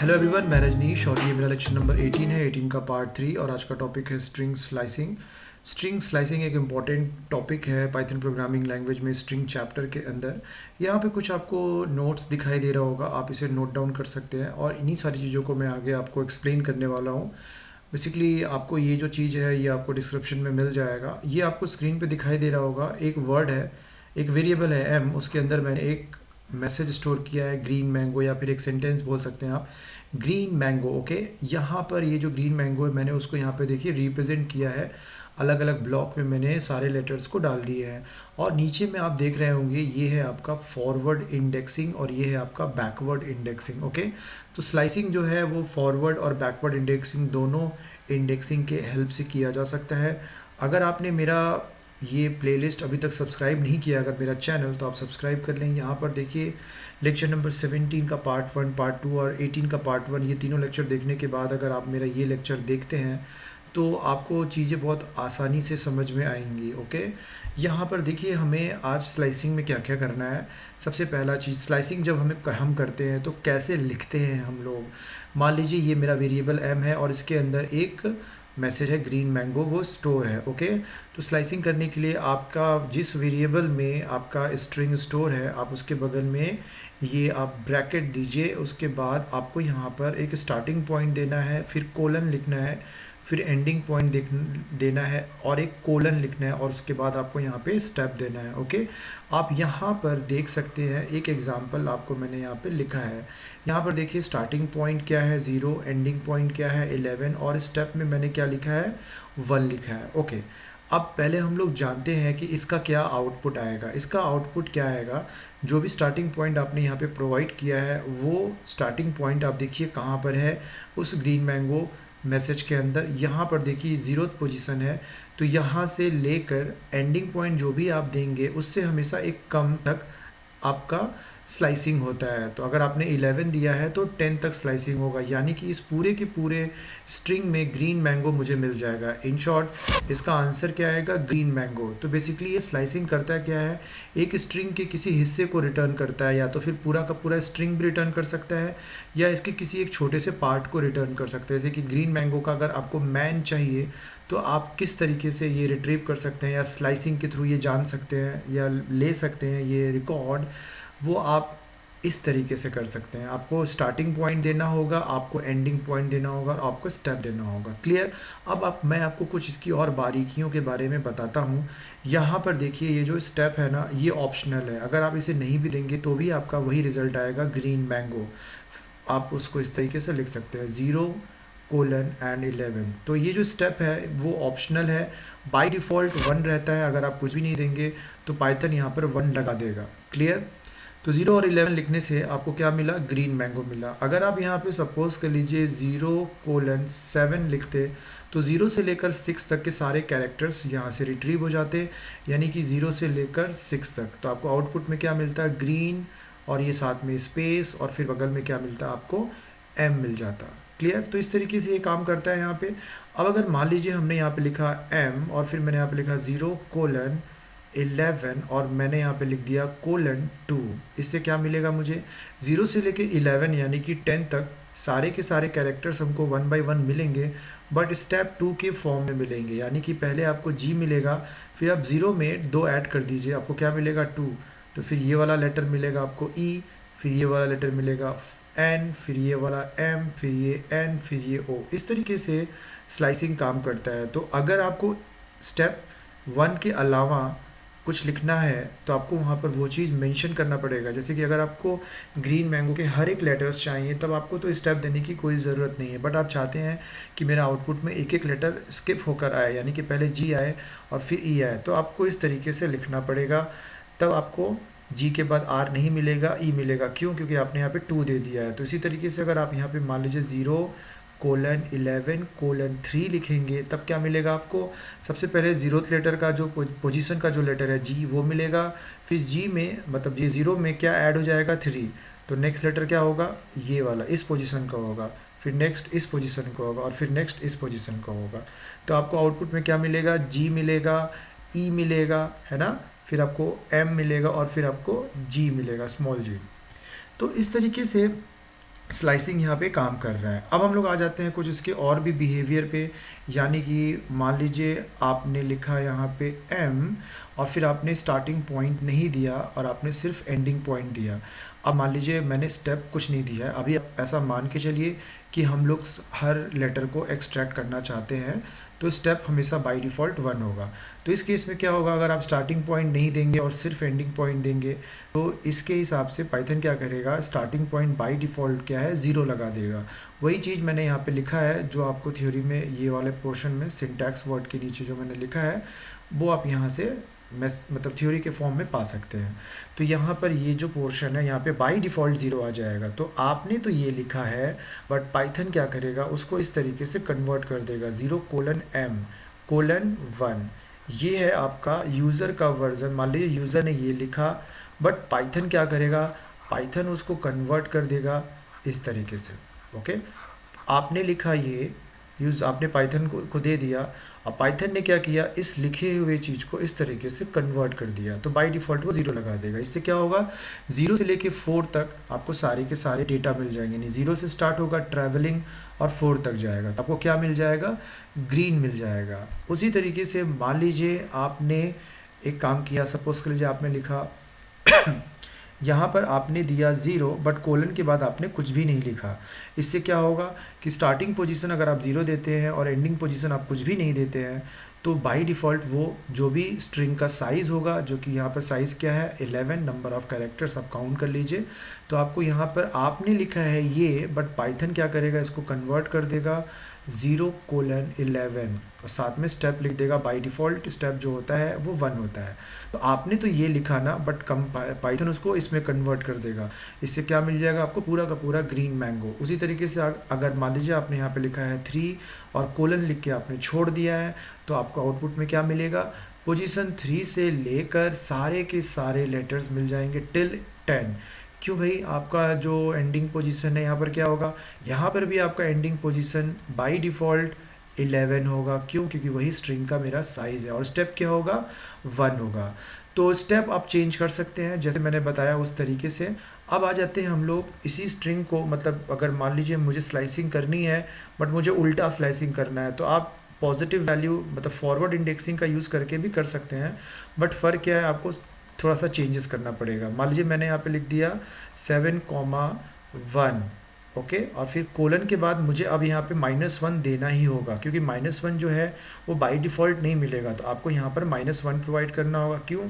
Hello everyone, मैं रजनीश और ये मेरा लेक्चर नंबर 18 है। 18 का पार्ट 3 और आज का टॉपिक है स्ट्रिंग स्लाइसिंग। स्ट्रिंग स्लाइसिंग एक इम्पॉर्टेंट टॉपिक है पाइथन प्रोग्रामिंग लैंग्वेज में स्ट्रिंग चैप्टर के अंदर। यहाँ पे कुछ आपको नोट्स दिखाई दे रहा होगा, आप इसे नोट डाउन कर सकते हैं और इन्हीं सारी चीज़ों को मैं आगे आपको एक्सप्लेन करने वाला हूँ। बेसिकली आपको ये जो चीज़ है ये आपको डिस्क्रिप्शन में मिल जाएगा। ये आपको स्क्रीन पे दिखाई दे रहा होगा, एक वर्ड है, एक वेरिएबल है m, उसके अंदर मैंने एक मैसेज स्टोर किया है ग्रीन मैंगो, या फिर एक सेंटेंस बोल सकते हैं आप, ग्रीन मैंगो। ओके, यहाँ पर ये जो ग्रीन मैंगो है मैंने उसको यहाँ पे देखिए रिप्रेजेंट किया है, अलग अलग ब्लॉक में मैंने सारे लेटर्स को डाल दिए हैं। और नीचे में आप देख रहे होंगे ये है आपका फॉरवर्ड इंडेक्सिंग और ये है आपका बैकवर्ड इंडेक्सिंग। ओके, तो स्लाइसिंग जो है वो फॉरवर्ड और बैकवर्ड इंडेक्सिंग दोनों इंडेक्सिंग के हेल्प से किया जा सकता है। अगर आपने मेरा ये प्लेलिस्ट अभी तक सब्सक्राइब नहीं किया, अगर मेरा चैनल, तो आप सब्सक्राइब कर लें। यहाँ पर देखिए लेक्चर नंबर 17 का पार्ट 1, पार्ट 2 और 18 का पार्ट 1, ये तीनों लेक्चर देखने के बाद अगर आप मेरा ये लेक्चर देखते हैं तो आपको चीज़ें बहुत आसानी से समझ में आएंगी। ओके, यहाँ पर देखिए हमें आज स्लाइसिंग में क्या क्या करना है। सबसे पहला चीज़, स्लाइसिंग जब हम करते हैं तो कैसे लिखते हैं हम लोग। मान लीजिए ये मेरा वेरिएबल m है और इसके अंदर एक मैसेज है ग्रीन मैंगो, वो स्टोर है। ओके, तो स्लाइसिंग करने के लिए आपका जिस वेरिएबल में आपका स्ट्रिंग स्टोर है, आप उसके बगल में ये आप ब्रैकेट दीजिए। उसके बाद आपको यहाँ पर एक स्टार्टिंग पॉइंट देना है, फिर कोलन लिखना है, फिर एंडिंग पॉइंट देना है और एक कोलन लिखना है और उसके बाद आपको यहाँ पे स्टेप देना है। ओके, आप यहाँ पर देख सकते हैं एक एग्जांपल आपको मैंने यहाँ पे लिखा है। यहाँ पर देखिए स्टार्टिंग पॉइंट क्या है 0, एंडिंग पॉइंट क्या है 11 और स्टेप में मैंने क्या लिखा है 1 लिखा है। ओके, अब पहले हम लोग जानते हैं कि इसका क्या आउटपुट आएगा। इसका आउटपुट क्या आएगा, जो भी स्टार्टिंग पॉइंट आपने यहाँ पे प्रोवाइड किया है वो स्टार्टिंग पॉइंट आप देखिए कहाँ पर है, उस ग्रीन मैंगो मैसेज के अंदर। यहाँ पर देखिए 0th पोजीशन है, तो यहाँ से लेकर एंडिंग पॉइंट जो भी आप देंगे उससे हमेशा एक कम तक आपका स्लाइसिंग होता है। तो अगर आपने 11 दिया है तो 10 तक स्लाइसिंग होगा, यानी कि इस पूरे के पूरे स्ट्रिंग में ग्रीन मैंगो मुझे मिल जाएगा। इन शॉर्ट इसका आंसर क्या आएगा, ग्रीन मैंगो। तो बेसिकली ये स्लाइसिंग करता है क्या है, एक स्ट्रिंग के किसी हिस्से को रिटर्न करता है, या तो फिर पूरा का पूरा स्ट्रिंग भी रिटर्न कर सकता है या इसके किसी एक छोटे से पार्ट को रिटर्न कर सकता है। जैसे कि ग्रीन मैंगो का अगर आपको मैन चाहिए तो आप किस तरीके से ये रिट्रीव कर सकते हैं, या स्लाइसिंग के थ्रू ये जान सकते हैं या ले सकते हैं ये रिकॉर्ड, वो आप इस तरीके से कर सकते हैं। आपको स्टार्टिंग पॉइंट देना होगा, आपको एंडिंग पॉइंट देना होगा और आपको स्टेप देना होगा। क्लियर। अब मैं आपको कुछ इसकी और बारीकियों के बारे में बताता हूँ। यहाँ पर देखिए ये जो स्टेप है ना, ये ऑप्शनल है, अगर आप इसे नहीं भी देंगे तो भी आपका वही रिजल्ट आएगा ग्रीन मैंगो। आप उसको इस तरीके से लिख सकते हैं 0 कोलन एंड 11। तो ये जो स्टेप है वो ऑप्शनल है, बाय डिफ़ॉल्ट 1 रहता है। अगर आप कुछ भी नहीं देंगे तो पाइथन यहाँ पर 1 लगा देगा। क्लियर। तो 0 और 11 लिखने से आपको क्या मिला, ग्रीन मैंगो मिला। अगर आप यहाँ पे सपोज कर लीजिए 0 कोलन 7 लिखते तो 0 से लेकर 6 तक के सारे कैरेक्टर्स यहाँ से रिट्रीव हो जाते, यानी कि 0 से लेकर 6 तक। तो आपको आउटपुट में क्या मिलता है, ग्रीन, और ये साथ में स्पेस, और फिर बगल में क्या मिलता है आपको, m मिल जाता। क्लियर। तो इस तरीके से ये काम करता है यहाँ पे। अब अगर मान लीजिए हमने यहाँ पे लिखा m और फिर मैंने यहाँ पे लिखा 0 कोलन 11 और मैंने यहाँ पे लिख दिया कोलन 2, इससे क्या मिलेगा मुझे, 0 से लेके 11 यानी कि 10 तक सारे के सारे कैरेक्टर्स हमको 1 बाय 1 मिलेंगे, बट स्टेप 2 के फॉर्म में मिलेंगे। यानी कि पहले आपको g मिलेगा, फिर आप 0 में 2 ऐड कर दीजिए, आपको क्या मिलेगा 2, तो फिर ये वाला लेटर मिलेगा आपको e, फिर ये वाला लेटर मिलेगा n, फिर ये वाला m, फिर ये n, फिर ये o। इस तरीके से स्लाइसिंग काम करता है। तो अगर आपको स्टेप 1 के अलावा कुछ लिखना है तो आपको वहाँ पर वो चीज़ मेंशन करना पड़ेगा। जैसे कि अगर आपको ग्रीन मैंगो के हर एक लेटर्स चाहिए तब आपको तो स्टेप देने की कोई ज़रूरत नहीं है, बट आप चाहते हैं कि मेरा आउटपुट में एक एक लेटर स्किप होकर आए, यानी कि पहले जी आए और फिर ई आए, तो आपको इस तरीके से लिखना पड़ेगा। तब आपको जी के बाद आर नहीं मिलेगा, ई मिलेगा। क्यों, क्योंकि आपने यहाँ पे 2 दे दिया है। तो इसी तरीके से अगर आप यहाँ पे मान लीजिए 0 कोलन 11 कोलन 3 लिखेंगे तब क्या मिलेगा आपको, सबसे पहले 0th लेटर का जो पोजीशन का जो लेटर है जी वो मिलेगा, फिर जी में मतलब ये 0 में क्या ऐड हो जाएगा 3, तो नेक्स्ट लेटर क्या होगा, ये वाला इस पोजीशन का होगा, फिर नेक्स्ट इस पोजीशन का होगा और फिर नेक्स्ट इस पोजीशन का होगा। तो आपको आउटपुट में क्या मिलेगा, जी मिलेगा, ई मिलेगा, है ना, फिर आपको एम मिलेगा और फिर आपको जी मिलेगा, स्मॉल जी। तो इस तरीके से स्लाइसिंग यहाँ पे काम कर रहा है। अब हम लोग आ जाते हैं कुछ इसके और भी बिहेवियर पे, यानी कि मान लीजिए आपने लिखा यहाँ पे m और फिर आपने स्टार्टिंग पॉइंट नहीं दिया और आपने सिर्फ एंडिंग पॉइंट दिया। अब मान लीजिए मैंने स्टेप कुछ नहीं दिया है, अभी आप ऐसा मान के चलिए कि हम लोग हर लेटर को एक्सट्रैक्ट करना चाहते हैं, तो स्टेप हमेशा बाय डिफ़ॉल्ट 1 होगा। तो इस केस में क्या होगा, अगर आप स्टार्टिंग पॉइंट नहीं देंगे और सिर्फ एंडिंग पॉइंट देंगे तो इसके हिसाब से पाइथन क्या करेगा, स्टार्टिंग पॉइंट बाय डिफ़ॉल्ट क्या है 0 लगा देगा। वही चीज़ मैंने यहाँ पे लिखा है जो आपको थ्योरी में ये वाले पोर्शन में सिंटैक्स वर्ड के नीचे जो मैंने लिखा है वो आप यहाँ से मतलब थ्योरी के फॉर्म में पा सकते हैं। तो यहाँ पर ये जो पोर्शन है यहाँ पे बाय डिफ़ॉल्ट 0 आ जाएगा। तो आपने तो ये लिखा है बट पाइथन क्या करेगा, उसको इस तरीके से कन्वर्ट कर देगा 0:m:1। ये है आपका यूज़र का वर्जन। मान लीजिए यूज़र ने ये लिखा बट पाइथन क्या करेगा, पाइथन उसको कन्वर्ट कर देगा इस तरीके से। ओके, आपने लिखा ये आपने पाइथन को दे दिया, अब पाइथन ने क्या किया, इस लिखे हुए चीज़ को इस तरीके से कन्वर्ट कर दिया, तो बाय डिफ़ॉल्ट वो 0 लगा देगा। इससे क्या होगा, 0 से लेके 4 तक आपको सारे के सारे डेटा मिल जाएंगे। यानी 0 से स्टार्ट होगा ट्रैवलिंग और 4 तक जाएगा, तो आपको क्या मिल जाएगा, ग्रीन मिल जाएगा। उसी तरीके से मान लीजिए आपने एक काम किया, सपोज कर लीजिए आपने लिखा यहाँ पर आपने दिया 0 बट कोलन के बाद आपने कुछ भी नहीं लिखा। इससे क्या होगा कि स्टार्टिंग पोजीशन अगर आप 0 देते हैं और एंडिंग पोजीशन आप कुछ भी नहीं देते हैं तो बाय डिफ़ॉल्ट वो जो भी स्ट्रिंग का साइज़ होगा, जो कि यहाँ पर साइज़ क्या है 11 नंबर ऑफ़ कैरेक्टर्स आप काउंट कर लीजिए, तो आपको यहाँ पर आपने लिखा है ये बट पाइथन क्या करेगा, इसको कन्वर्ट कर देगा 0:11 और साथ में स्टेप लिख देगा। बाय डिफ़ॉल्ट स्टेप जो होता है वो 1 होता है। तो आपने तो ये लिखा ना बट पाइथन उसको इसमें कन्वर्ट कर देगा। इससे क्या मिल जाएगा आपको, पूरा का पूरा ग्रीन मैंगो। उसी तरीके से अगर मान लीजिए आपने यहाँ पे लिखा है 3 और कोलन लिख के आपने छोड़ दिया है, तो आपको आउटपुट में क्या मिलेगा, पोजीशन 3 से लेकर सारे के सारे लेटर्स मिल जाएंगे टिल 10। क्यों भाई, आपका जो एंडिंग पोजीशन है यहाँ पर क्या होगा, यहाँ पर भी आपका एंडिंग पोजीशन बाय डिफ़ॉल्ट 11 होगा। क्यों, क्योंकि वही स्ट्रिंग का मेरा साइज़ है और स्टेप क्या होगा 1 होगा। तो स्टेप आप चेंज कर सकते हैं जैसे मैंने बताया उस तरीके से। अब आ जाते हैं हम लोग इसी स्ट्रिंग को, मतलब अगर मान लीजिए मुझे स्लाइसिंग करनी है बट मुझे उल्टा स्लाइसिंग करना है, तो आप पॉजिटिव वैल्यू मतलब फॉरवर्ड इंडेक्सिंग का यूज़ करके भी कर सकते हैं, बट फ़र्क क्या है, आपको थोड़ा सा चेंजेस करना पड़ेगा। मान लीजिए मैंने यहाँ पे लिख दिया 7,1, ओके, और फिर कोलन के बाद मुझे अब यहाँ पे -1 देना ही होगा, क्योंकि -1 जो है वो बाय डिफ़ॉल्ट नहीं मिलेगा, तो आपको यहाँ पर -1 प्रोवाइड करना होगा। क्यों,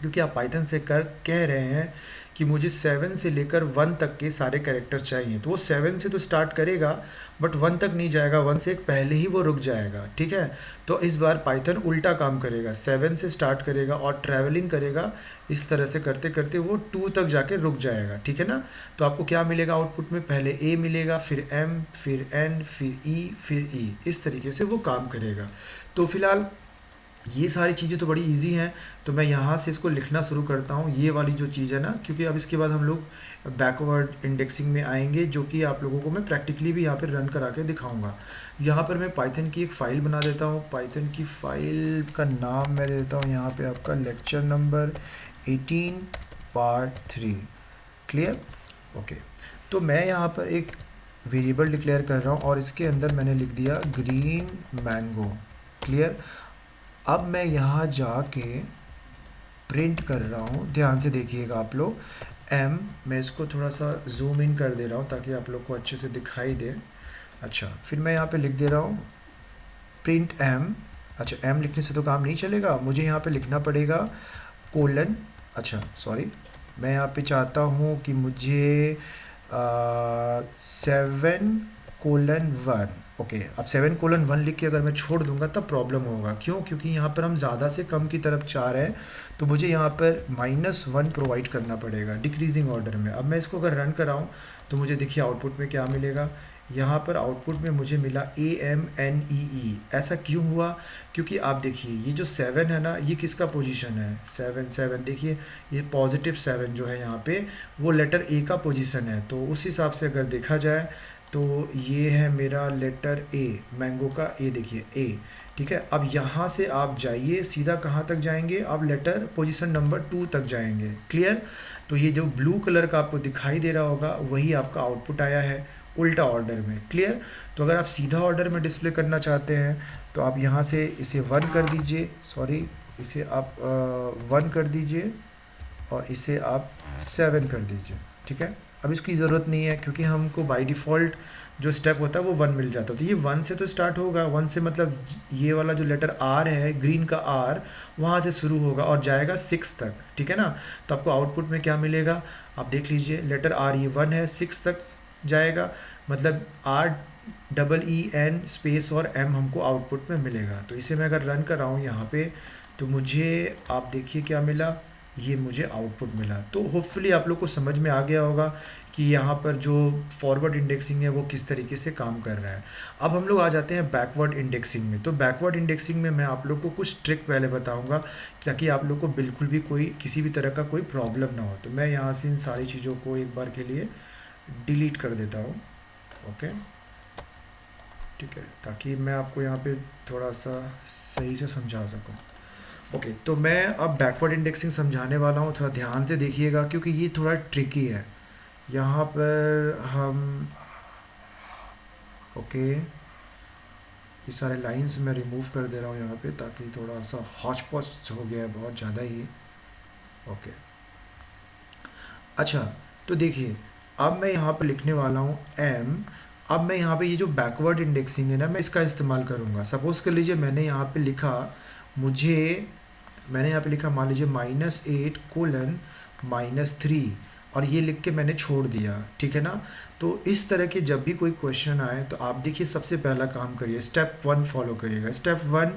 क्योंकि आप पाइथन से कह रहे हैं कि मुझे 7 से लेकर 1 तक के सारे कैरेक्टर चाहिए, तो वो 7 से तो स्टार्ट करेगा बट 1 तक नहीं जाएगा, 1 से एक पहले ही वो रुक जाएगा। ठीक है, तो इस बार पाइथन उल्टा काम करेगा, 7 से स्टार्ट करेगा और ट्रैवलिंग करेगा, इस तरह से करते करते वो 2 तक जाके रुक जाएगा। ठीक है ना, तो आपको क्या मिलेगा आउटपुट में, पहले ए मिलेगा, फिर एम, फिर एन, फिर ई, फिर ई, इस तरीके से वो काम करेगा। तो फिलहाल ये सारी चीज़ें तो बड़ी इजी हैं, तो मैं यहाँ से इसको लिखना शुरू करता हूँ, ये वाली जो चीज़ है ना, क्योंकि अब इसके बाद हम लोग बैकवर्ड इंडेक्सिंग में आएंगे, जो कि आप लोगों को मैं प्रैक्टिकली भी यहाँ पर रन करा के दिखाऊंगा। यहाँ पर मैं पाइथन की एक फ़ाइल बना देता हूँ, पाइथन की फ़ाइल का नाम मैं देता हूँ यहाँ पे आपका lecture number 18 part 3। Clear, okay. तो मैं यहाँ पर एक वेरिएबल डिक्लेयर कर रहा हूँ और इसके अंदर मैंने लिख दिया ग्रीन मैंगो। क्लियर, अब मैं यहाँ जाके प्रिंट कर रहा हूँ, ध्यान से देखिएगा आप लोग। मैं इसको थोड़ा सा जूम इन कर दे रहा हूँ ताकि आप लोग को अच्छे से दिखाई दे। अच्छा, फिर मैं यहाँ पे लिख दे रहा हूँ प्रिंट एम। अच्छा, एम लिखने से तो काम नहीं चलेगा, मुझे यहाँ पे लिखना पड़ेगा कोलन। अच्छा सॉरी, मैं यहाँ पे चाहता हूँ कि मुझे 7:1। ओके, अब 7:1 लिख के अगर मैं छोड़ दूंगा तब प्रॉब्लम होगा। क्यों, क्योंकि यहाँ पर हम ज़्यादा से कम की तरफ चाह रहे हैं, तो मुझे यहाँ पर -1 प्रोवाइड करना पड़ेगा डिक्रीजिंग ऑर्डर में। अब मैं इसको अगर रन कराऊँ तो मुझे देखिए आउटपुट में क्या मिलेगा, यहाँ पर आउटपुट में मुझे मिला AMNEE। ऐसा क्यों हुआ, क्योंकि आप देखिए ये जो 7 है ना, ये किसका पोजीशन है, 7 देखिए, ये पॉजिटिव 7 जो है यहाँ पे वो लेटर ए का पोजीशन है। तो उस हिसाब से अगर देखा जाए तो ये है मेरा लेटर ए, मैंगो का ए, देखिए ए। ठीक है। अब यहाँ से आप जाइए सीधा कहाँ तक जाएंगे, आप लेटर पोजीशन नंबर 2 तक जाएंगे। क्लियर। तो ये जो ब्लू कलर का आपको दिखाई दे रहा होगा वही आपका आउटपुट आया है उल्टा ऑर्डर में। क्लियर। तो अगर आप सीधा ऑर्डर में डिस्प्ले करना चाहते हैं तो आप यहाँ से इसे 1 कर दीजिए, सॉरी इसे आप 1 कर दीजिए और इसे आप 7 कर दीजिए। ठीक है। अब इसकी ज़रूरत नहीं है क्योंकि हमको बाय डिफ़ॉल्ट जो स्टेप होता है वो 1 मिल जाता है। तो ये 1 से तो स्टार्ट होगा, 1 से मतलब ये वाला जो लेटर आर है, ग्रीन का आर, वहाँ से शुरू होगा और जाएगा 6 तक। ठीक है ना। तो आपको आउटपुट में क्या मिलेगा आप देख लीजिए, लेटर आर ये 1 है, 6 तक जाएगा, मतलब REEN स्पेस और M हमको आउटपुट में मिलेगा। तो इसे मैं अगर रन कर रहा हूँ यहाँ पे तो मुझे आप देखिए क्या मिला, ये मुझे आउटपुट मिला। तो होपफुली आप लोग को समझ में आ गया होगा कि यहाँ पर जो फॉरवर्ड इंडेक्सिंग है वो किस तरीके से काम कर रहा है। अब हम लोग आ जाते हैं बैकवर्ड इंडेक्सिंग में। तो बैकवर्ड इंडेक्सिंग में मैं आप लोग को कुछ ट्रिक पहले बताऊंगा ताकि आप लोग को बिल्कुल भी कोई किसी भी तरह का कोई प्रॉब्लम ना हो। तो मैं यहाँ से इन सारी चीज़ों को एक बार के लिए डिलीट कर देता हूँ। ओके, ठीक है, ताकि मैं आपको यहाँ पे थोड़ा सा सही से समझा सकूँ। ओके, तो मैं अब बैकवर्ड इंडेक्सिंग समझाने वाला हूँ, थोड़ा ध्यान से देखिएगा क्योंकि ये थोड़ा ट्रिकी है। यहाँ पर हम ओके ये सारे लाइंस मैं रिमूव कर दे रहा हूँ यहाँ पे ताकि थोड़ा सा हॉच पॉच हो गया है बहुत ज़्यादा ही। ओके, अच्छा, तो देखिए अब मैं यहाँ पर लिखने वाला हूँ M। अब मैं यहाँ पे ये जो बैकवर्ड इंडेक्सिंग है ना, मैं इसका इस्तेमाल करूँगा। सपोज़ कर लीजिए मैंने यहाँ पे लिखा मान लीजिए -8:-3 और ये लिख के मैंने छोड़ दिया। ठीक है ना। तो इस तरह के जब भी कोई क्वेश्चन आए तो आप देखिए सबसे पहला काम करिए, स्टेप 1 फॉलो करिएगा। स्टेप 1,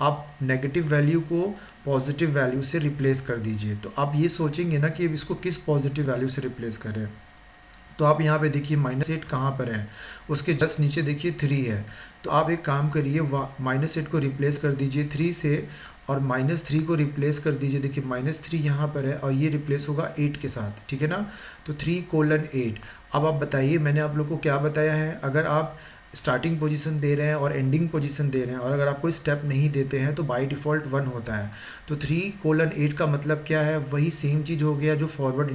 आप नेगेटिव वैल्यू को पॉजिटिव वैल्यू से रिप्लेस कर दीजिए। तो आप ये सोचेंगे ना कि अब इसको किस पॉजिटिव वैल्यू से रिप्लेस करें। तो आप यहाँ पे देखिए -8 कहाँ पर है, उसके जस्ट नीचे देखिए 3 है। तो आप एक काम करिए, -8 को रिप्लेस कर दीजिए 3 से और -3 को रिप्लेस कर दीजिए। देखिए -3 यहाँ पर है और ये रिप्लेस होगा 8 के साथ। ठीक है ना। तो 3:8। अब आप बताइए, मैंने आप लोग को क्या बताया है, अगर आप स्टार्टिंग पोजीशन दे रहे हैं और एंडिंग पोजीशन दे रहे हैं और अगर आप कोई स्टेप नहीं देते हैं तो बाय डिफ़ॉल्ट 1 होता है। तो 3:8 का मतलब क्या है, वही सेम चीज़ हो गया जो फॉरवर्ड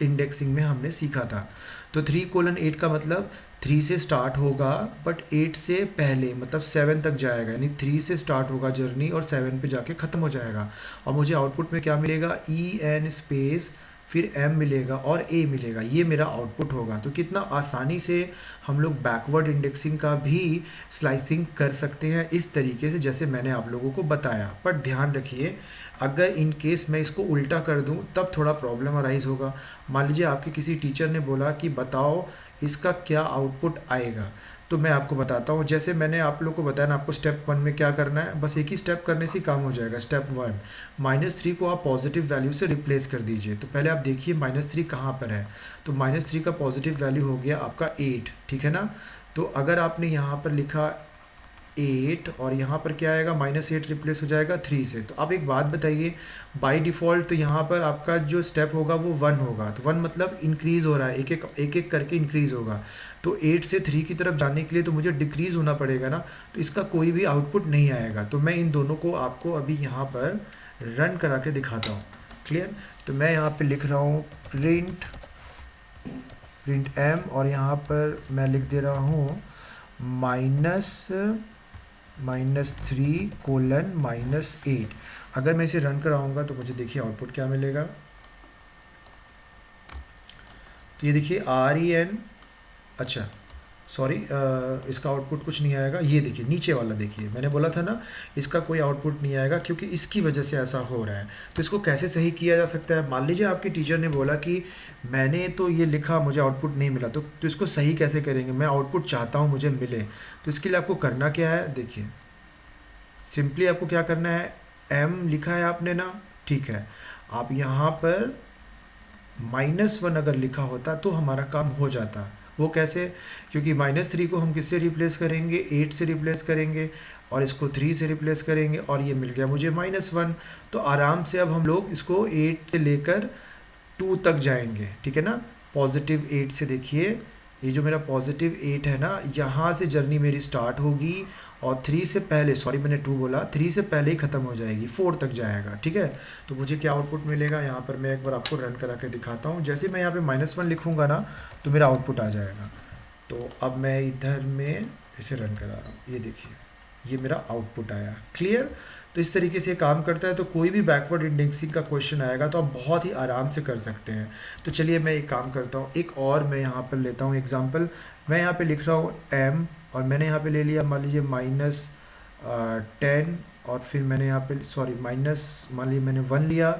इंडेक्सिंग में हमने सीखा था। तो 3:8 का मतलब 3 से स्टार्ट होगा बट 8 से पहले मतलब 7 तक जाएगा, यानी 3 से स्टार्ट होगा जर्नी और 7 पे जाके ख़त्म हो जाएगा। और मुझे आउटपुट में क्या मिलेगा, EN स्पेस फिर M मिलेगा और A मिलेगा, ये मेरा आउटपुट होगा। तो कितना आसानी से हम लोग बैकवर्ड इंडेक्सिंग का भी स्लाइसिंग कर सकते हैं इस तरीके से जैसे मैंने आप लोगों को बताया। पर ध्यान रखिए, अगर इन केस मैं इसको उल्टा कर दूं तब थोड़ा प्रॉब्लम अराइज होगा। मान लीजिए आपके किसी टीचर ने बोला कि बताओ इसका क्या आउटपुट आएगा, तो मैं आपको बताता हूँ। जैसे मैंने आप लोग को बताया ना, आपको स्टेप 1 में क्या करना है, बस एक ही स्टेप करने से काम हो जाएगा। स्टेप 1, -3 को आप पॉजिटिव वैल्यू से रिप्लेस कर दीजिए। तो पहले आप देखिए -3 कहाँ पर है, तो -3 का पॉजिटिव वैल्यू हो गया आपका 8। ठीक है ना। तो अगर आपने यहाँ पर लिखा 8 और यहाँ पर क्या आएगा, -8 रिप्लेस हो जाएगा 3 से। तो आप एक बात बताइए, बाय डिफ़ॉल्ट तो यहाँ पर आपका जो स्टेप होगा वो 1 होगा। तो 1 मतलब इंक्रीज़ हो रहा है, एक एक करके इंक्रीज़ होगा। तो 8 से 3 की तरफ जाने के लिए तो मुझे डिक्रीज़ होना पड़ेगा ना, तो इसका कोई भी आउटपुट नहीं आएगा। तो मैं इन दोनों को आपको अभी यहाँ पर रन करा के दिखाता हूँ। क्लियर। तो मैं यहाँ पर लिख रहा हूँ प्रिंट M और यहाँ पर मैं लिख दे रहा हूँ -3:-8। अगर मैं इसे रन कराऊंगा तो मुझे देखिए आउटपुट क्या मिलेगा। तो ये देखिए REN, अच्छा सॉरी, इसका आउटपुट कुछ नहीं आएगा। ये देखिए नीचे वाला देखिए, मैंने बोला था ना इसका कोई आउटपुट नहीं आएगा क्योंकि इसकी वजह से ऐसा हो रहा है। तो इसको कैसे सही किया जा सकता है, मान लीजिए आपके टीचर ने बोला कि मैंने तो ये लिखा मुझे आउटपुट नहीं मिला, तो इसको सही कैसे करेंगे, मैं आउटपुट चाहता हूँ मुझे मिले। तो इसके लिए आपको करना क्या है, देखिए सिंपली आपको क्या करना है, M लिखा है आपने ना, ठीक है, आप यहाँ पर -1 अगर लिखा होता तो हमारा काम हो जाता। वो कैसे, क्योंकि -3 को हम किससे रिप्लेस करेंगे, 8 से रिप्लेस करेंगे और इसको 3 से रिप्लेस करेंगे और ये मिल गया मुझे -1। तो आराम से अब हम लोग इसको 8 से लेकर 2 तक जाएंगे। ठीक है ना। +8 से देखिए, ये जो मेरा +8 है ना, यहाँ से जर्नी मेरी स्टार्ट होगी और 3 से पहले, सॉरी मैंने 2 बोला, 3 से पहले ही ख़त्म हो जाएगी, 4 तक जाएगा, ठीक है। तो मुझे क्या आउटपुट मिलेगा, यहाँ पर मैं एक बार आपको रन करा के दिखाता हूँ। जैसे मैं यहाँ पे -1 लिखूँगा ना तो मेरा आउटपुट आ जाएगा। तो अब मैं इधर में इसे रन करा रहा हूँ, ये देखिए ये मेरा आउटपुट आया। क्लियर। तो इस तरीके से काम करता है। तो कोई भी बैकवर्ड इंडेक्सिंग का क्वेश्चन आएगा तो आप बहुत ही आराम से कर सकते हैं। तो चलिए मैं एक काम करता हूँ, एक और मैं यहाँ पर लेता हूँ एग्जांपल। मैं यहाँ पे लिख रहा हूँ m, और मैंने यहाँ पे ले लिया मान लीजिए -10, और फिर मैंने यहाँ पे सॉरी माइनस, मान लीजिए मैंने 1 लिया,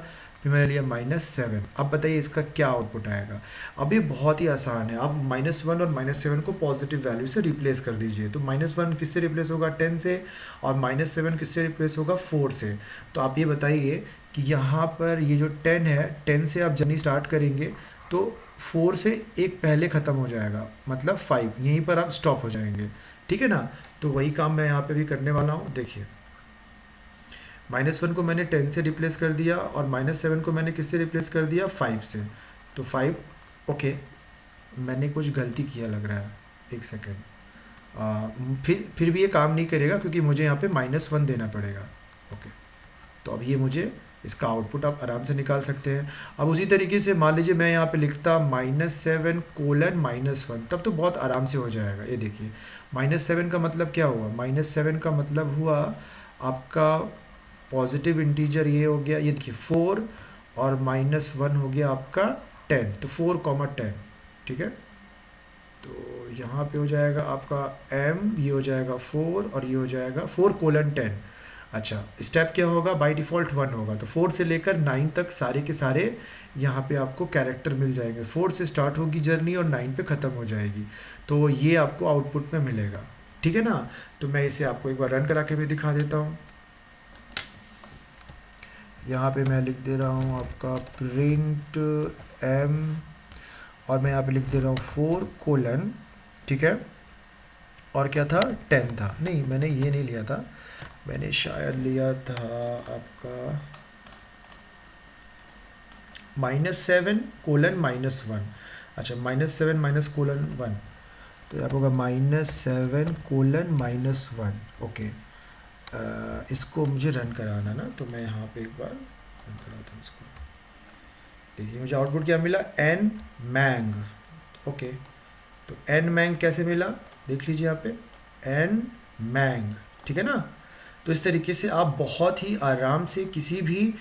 फिर मैंने लिया -7। अब बताइए इसका क्या आउटपुट आएगा। अब ये बहुत ही आसान है, आप -1 और -7 को पॉजिटिव वैल्यू से रिप्लेस कर दीजिए। तो -1 किससे रिप्लेस होगा, 10 से, और -7 किससे रिप्लेस होगा, 4 से। तो आप ये बताइए कि यहाँ पर ये जो 10 है, 10 से आप जर्नी स्टार्ट करेंगे तो 4 से एक पहले ख़त्म हो जाएगा, मतलब 5, यहीं पर आप स्टॉप हो जाएंगे, ठीक है ना। तो वही काम मैं यहाँ पे भी करने वाला हूँ। देखिए -1 को मैंने 10 से रिप्लेस कर दिया, और -7 को मैंने किससे रिप्लेस कर दिया, 5 से। तो 5, ओके मैंने कुछ गलती किया लग रहा है, एक सेकेंड। फिर भी ये काम नहीं करेगा क्योंकि मुझे यहाँ पे -1 देना पड़ेगा। ओके, तो अब ये मुझे इसका आउटपुट आप आराम से निकाल सकते हैं। अब उसी तरीके से मान लीजिए मैं यहाँ पे लिखता -7:-1, तब तो बहुत आराम से हो जाएगा। ये देखिए -7 का मतलब क्या हुआ, -7 का मतलब हुआ आपका पॉजिटिव इंटीजर ये हो गया, ये देखिए 4, और -1 हो गया आपका 10, तो 4,10, ठीक है। तो यहाँ पे हो जाएगा आपका m, ये हो जाएगा 4, और ये हो जाएगा 4:10। अच्छा, स्टेप क्या होगा, बाय डिफ़ॉल्ट 1 होगा। तो 4 से लेकर 9 तक सारे के सारे यहाँ पे आपको कैरेक्टर मिल जाएंगे। 4 से स्टार्ट होगी जर्नी और 9 पे ख़त्म हो जाएगी। तो ये आपको आउटपुट में मिलेगा, ठीक है ना। तो मैं इसे आपको एक बार रन करा के भी दिखा देता हूँ। यहाँ पे मैं लिख दे रहा हूँ आपका प्रिंट m, और मैं यहाँ पे लिख दे रहा हूँ 4:, ठीक है। और क्या था, 10 था, नहीं मैंने ये नहीं लिया था, मैंने शायद लिया था आपका -7:-1। अच्छा, -7 -:1, तो यहाँ होगा -7:-1। ओके, इसको मुझे रन कराना ना, तो मैं यहाँ पे एक बार रन कराता हूँ इसको। देखिए मुझे आउटपुट क्या मिला, n mang। ओके, तो n mang कैसे मिला, देख लीजिए यहाँ पे n mang, ठीक है ना। तो इस तरीके से आप बहुत ही आराम से किसी भी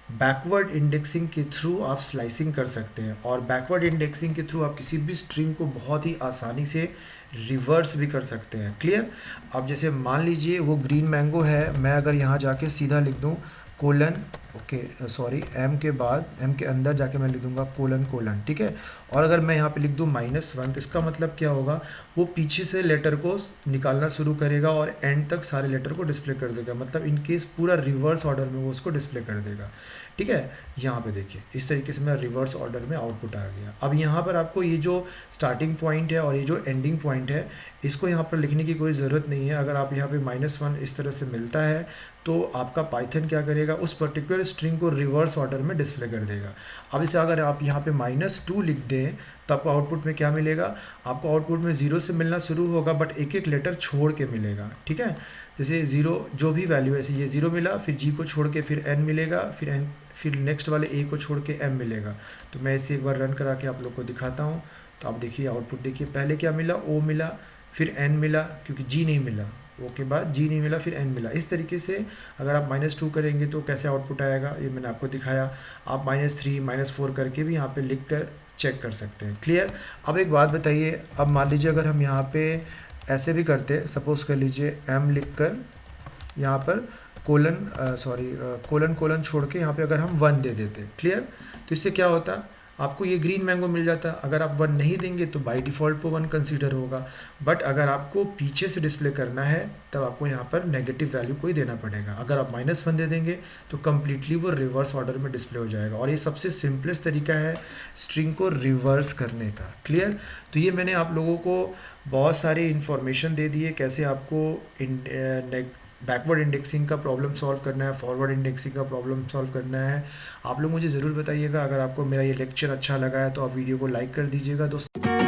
बैकवर्ड इंडेक्सिंग के थ्रू आप स्लाइसिंग कर सकते हैं, और बैकवर्ड इंडेक्सिंग के थ्रू आप किसी भी स्ट्रिंग को बहुत ही आसानी से रिवर्स भी कर सकते हैं। क्लियर। अब जैसे मान लीजिए वो ग्रीन मैंगो है, मैं अगर यहाँ जाके सीधा लिख दूँ कोलन, ओके सॉरी m के बाद m के अंदर जाके मैं लिख दूँगा कोलन, ठीक है। और अगर मैं यहाँ पे लिख दूँ -1, तो इसका मतलब क्या होगा, वो पीछे से लेटर को निकालना शुरू करेगा और एंड तक सारे लेटर को डिस्प्ले कर देगा, मतलब इन केस पूरा रिवर्स ऑर्डर में वो उसको डिस्प्ले कर देगा, ठीक है। यहाँ पे देखिए इस तरीके से मेरा रिवर्स ऑर्डर में आउटपुट आ गया। अब यहाँ पर आपको ये जो स्टार्टिंग पॉइंट है और ये जो एंडिंग पॉइंट है, इसको यहाँ पर लिखने की कोई ज़रूरत नहीं है। अगर आप यहाँ पे -1 इस तरह से मिलता है तो आपका पाइथन क्या करेगा, उस पर्टिकुलर स्ट्रिंग को रिवर्स ऑर्डर में डिस्प्ले कर देगा। अब इसे अगर आप यहाँ पे -2 लिख दें तो आपको आउटपुट में क्या मिलेगा, आपको आउटपुट में 0 से मिलना शुरू होगा, बट एक एक लेटर छोड़ के मिलेगा, ठीक है। जैसे 0 जो भी वैल्यू है, ऐसे ये 0 मिला, फिर g को छोड़ के फिर n मिलेगा, फिर नेक्स्ट वाले a को छोड़ के m मिलेगा। तो मैं इसे एक बार रन करा के आप लोग को दिखाता हूँ। तो आप देखिए आउटपुट देखिए, पहले क्या मिला, o मिला, फिर n मिला, क्योंकि g नहीं मिला, ओ के बाद g नहीं मिला, फिर n मिला। इस तरीके से अगर आप -2 करेंगे तो कैसे आउटपुट आएगा, ये मैंने आपको दिखाया। आप -3 -4 करके भी यहाँ पे लिख कर चेक कर सकते हैं। क्लियर। अब एक बात बताइए, अब मान लीजिए अगर हम यहाँ पे ऐसे भी करते, सपोज़ कर लीजिए m लिख कर यहाँ पर कोलन छोड़ के यहाँ पे अगर हम 1 दे देते, क्लियर, तो इससे क्या होता, आपको ये ग्रीन मैंगो मिल जाता। अगर आप 1 नहीं देंगे तो बाय डिफ़ॉल्ट वो 1 कंसीडर होगा, बट अगर आपको पीछे से डिस्प्ले करना है तब आपको यहाँ पर नेगेटिव वैल्यू कोई देना पड़ेगा। अगर आप -1 दे देंगे तो कम्प्लीटली वो रिवर्स ऑर्डर में डिस्प्ले हो जाएगा, और ये सबसे सिंपलेस्ट तरीका है स्ट्रिंग को रिवर्स करने का। क्लियर। तो ये मैंने आप लोगों को बहुत सारी इन्फॉर्मेशन दे दी है, कैसे आपको बैकवर्ड इंडेक्सिंग का प्रॉब्लम सॉल्व करना है, फॉरवर्ड इंडेक्सिंग का प्रॉब्लम सॉल्व करना है। आप लोग मुझे ज़रूर बताइएगा। अगर आपको मेरा ये लेक्चर अच्छा लगा है तो आप वीडियो को लाइक कर दीजिएगा दोस्तों।